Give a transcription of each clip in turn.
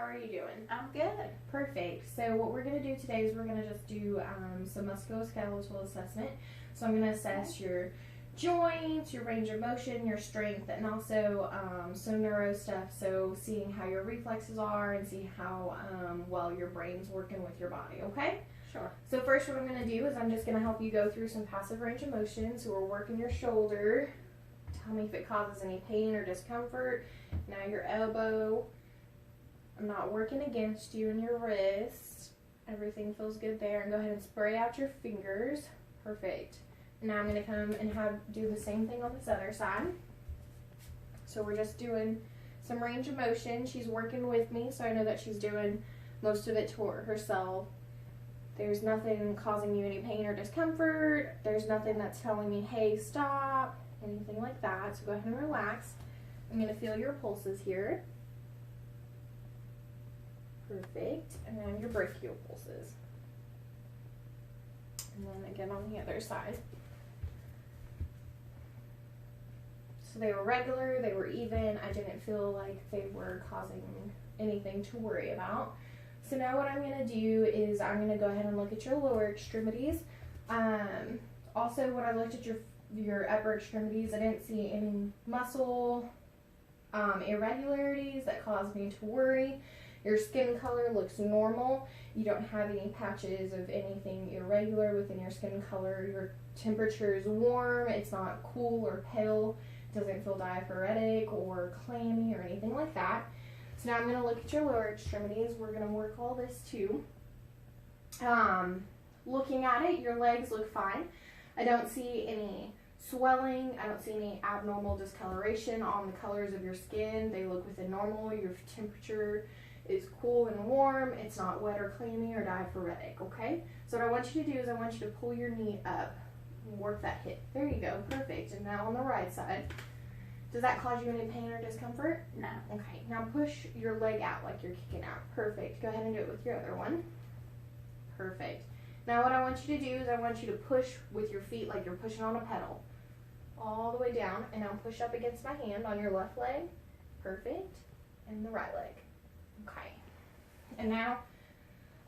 How are you doing? I'm good. Perfect. So what we're going to do today is we're going to just do some muskuloskeletal assessment. So I'm going to assess your joints, your range of motion, your strength, and also some neuro stuff. So seeing how your reflexes are and see how well your brain's working with your body, okay? Sure. So first what I'm going to do is I'm just going to help you go through some passive range of motion. So we're working your shoulder. Tell me if it causes any pain or discomfort. Now your elbow. I'm not working against you and your wrist. Everything feels good there. And go ahead and spray out your fingers. Perfect. Now I'm going to come and do the same thing on this other side. So we're just doing some range of motion. She's working with me, so I know that she's doing most of it toward herself. There's nothing causing you any pain or discomfort. There's nothing that's telling me, hey, stop, anything like that. So go ahead and relax. I'm going to feel your pulses here. Perfect. And then your brachial pulses. And then again on the other side. So they were regular, they were even. I didn't feel like they were causing anything to worry about. So now what I'm going to do is I'm going to go ahead and look at your lower extremities. Also, when I looked at your upper extremities, I didn't see any muscle irregularities that caused me to worry. Your skin color looks normal. You don't have any patches of anything irregular within your skin color. Your temperature is warm. It's not cool or pale. It doesn't feel diaphoretic or clammy or anything like that. So now I'm going to look at your lower extremities. We're going to work all this too. Looking at it, your legs look fine. I don't see any swelling. I don't see any abnormal discoloration on the colors of your skin. They look within normal. Your temperature is cool and warm. It's not wet or clammy or diaphoretic, okay? So what I want you to do is I want you to pull your knee up and work that hip. There you go, perfect. And now on the right side. Does that cause you any pain or discomfort? No. Okay, now push your leg out like you're kicking out. Perfect. Go ahead and do it with your other one. Perfect. Now what I want you to do is I want you to push with your feet like you're pushing on a pedal. All the way down, and now push up against my hand on your left leg. Perfect. And the right leg. Okay. And now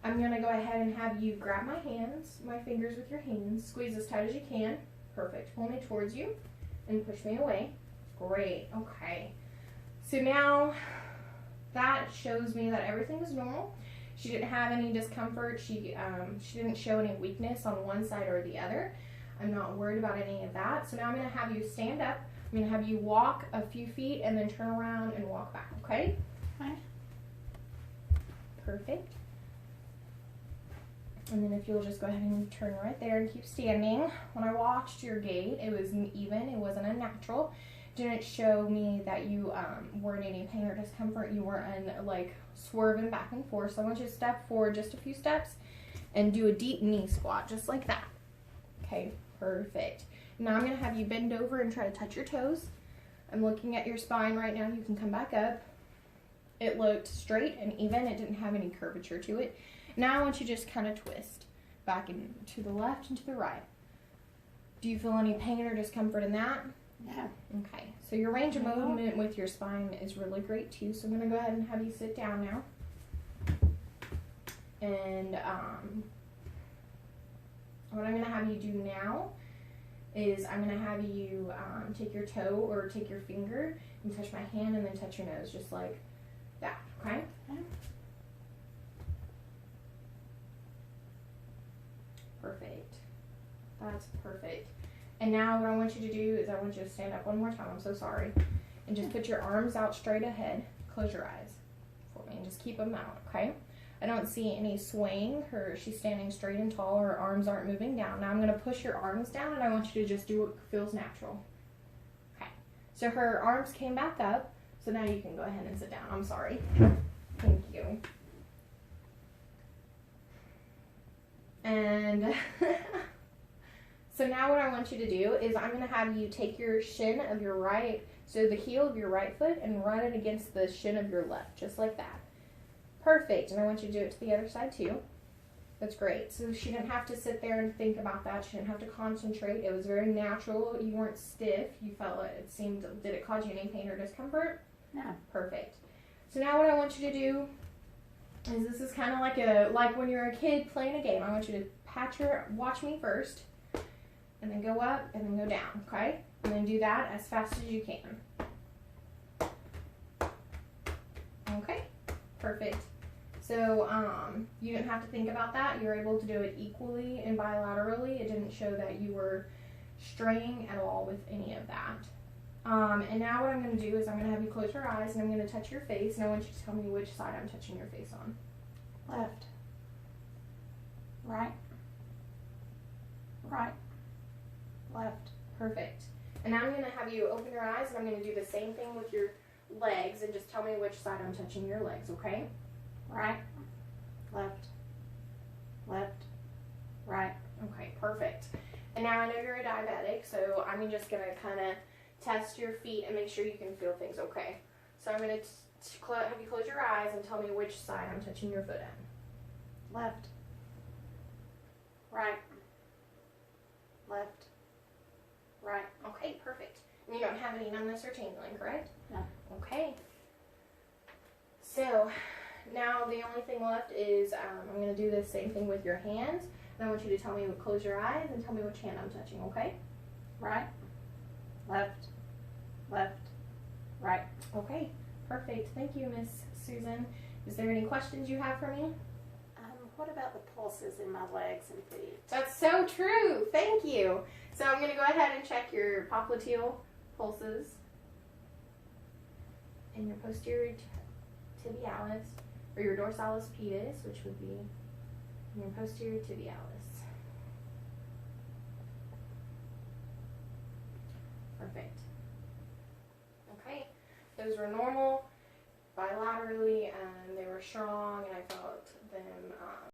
I'm going to go ahead and have you grab my hands, my fingers with your hands, squeeze as tight as you can. Perfect. Pull me towards you and push me away. Great. Okay. So now that shows me that everything is normal. She didn't have any discomfort. She didn't show any weakness on one side or the other. I'm not worried about any of that. So now I'm going to have you stand up. I'm going to have you walk a few feet and then turn around and walk back. Okay? Okay. Perfect. And then if you'll just go ahead and turn right there and keep standing. When I watched your gait, it was even. It wasn't unnatural. Didn't show me that you weren't in any pain or discomfort. You weren't like swerving back and forth. So I want you to step forward just a few steps and do a deep knee squat just like that. Okay, perfect. Now I'm going to have you bend over and try to touch your toes. I'm looking at your spine right now. You can come back up. It looked straight and even. It didn't have any curvature to it. Now I want you to just kind of twist back and to the left and to the right. Do you feel any pain or discomfort in that? No. Okay, so your range of movement with your spine is really great too. So I'm going to go ahead and have you sit down now. And what I'm going to have you do now is I'm going to have you take your toe or take your finger and touch my hand and then touch your nose just like that, okay? Okay. Perfect. That's perfect. And now what I want you to do is I want you to stand up one more time. I'm so sorry. And just put your arms out straight ahead. Close your eyes for me and just keep them out, okay? I don't see any swaying. She's standing straight and tall. Her arms aren't moving down. Now I'm going to push your arms down and I want you to just do what feels natural. Okay. So her arms came back up. So now you can go ahead and sit down. I'm sorry. Thank you. And so now what I want you to do is I'm going to have you take your shin of your right, so the heel of your right foot, and run it against the shin of your left, just like that. Perfect. And I want you to do it to the other side too. That's great. So she didn't have to sit there and think about that. She didn't have to concentrate. It was very natural. You weren't stiff. You felt it seemed, did it cause you any pain or discomfort? No. Perfect. So now what I want you to do This is kind of like when you're a kid playing a game. I want you to watch me first, and then go up, and then go down, okay? And then do that as fast as you can. Okay, perfect. So you didn't have to think about that. You were able to do it equally and bilaterally. It didn't show that you were straying at all with any of that. And now what I'm going to do is I'm going to have you close your eyes and I'm going to touch your face, and I want you to tell me which side I'm touching your face on. Left. Right. Right. Left. Perfect. And now I'm going to have you open your eyes and I'm going to do the same thing with your legs, and just tell me which side I'm touching your legs, okay? Right. Left. Left. Right. Okay, perfect. And now I know you're a diabetic, so I'm just going to kind of test your feet and make sure you can feel things, okay? So I'm going to have you close your eyes and tell me which side I'm touching your foot at. Left. Right. Left. Right. Okay, perfect. And you don't have any numbness or tingling, correct? No. Okay. So now the only thing left is I'm going to do the same thing with your hands. And I want you to tell me, close your eyes and tell me which hand I'm touching, okay? Right. Left. Left. Right. Okay, perfect. Thank you, Miss Susan. Is there any questions you have for me? What about the pulses in my legs and feet? That's so true. Thank you. So I'm going to go ahead and check your popliteal pulses and your posterior tibialis, or your dorsalis pedis, which would be your posterior tibialis. Perfect. Okay, those were normal bilaterally, and they were strong, and I felt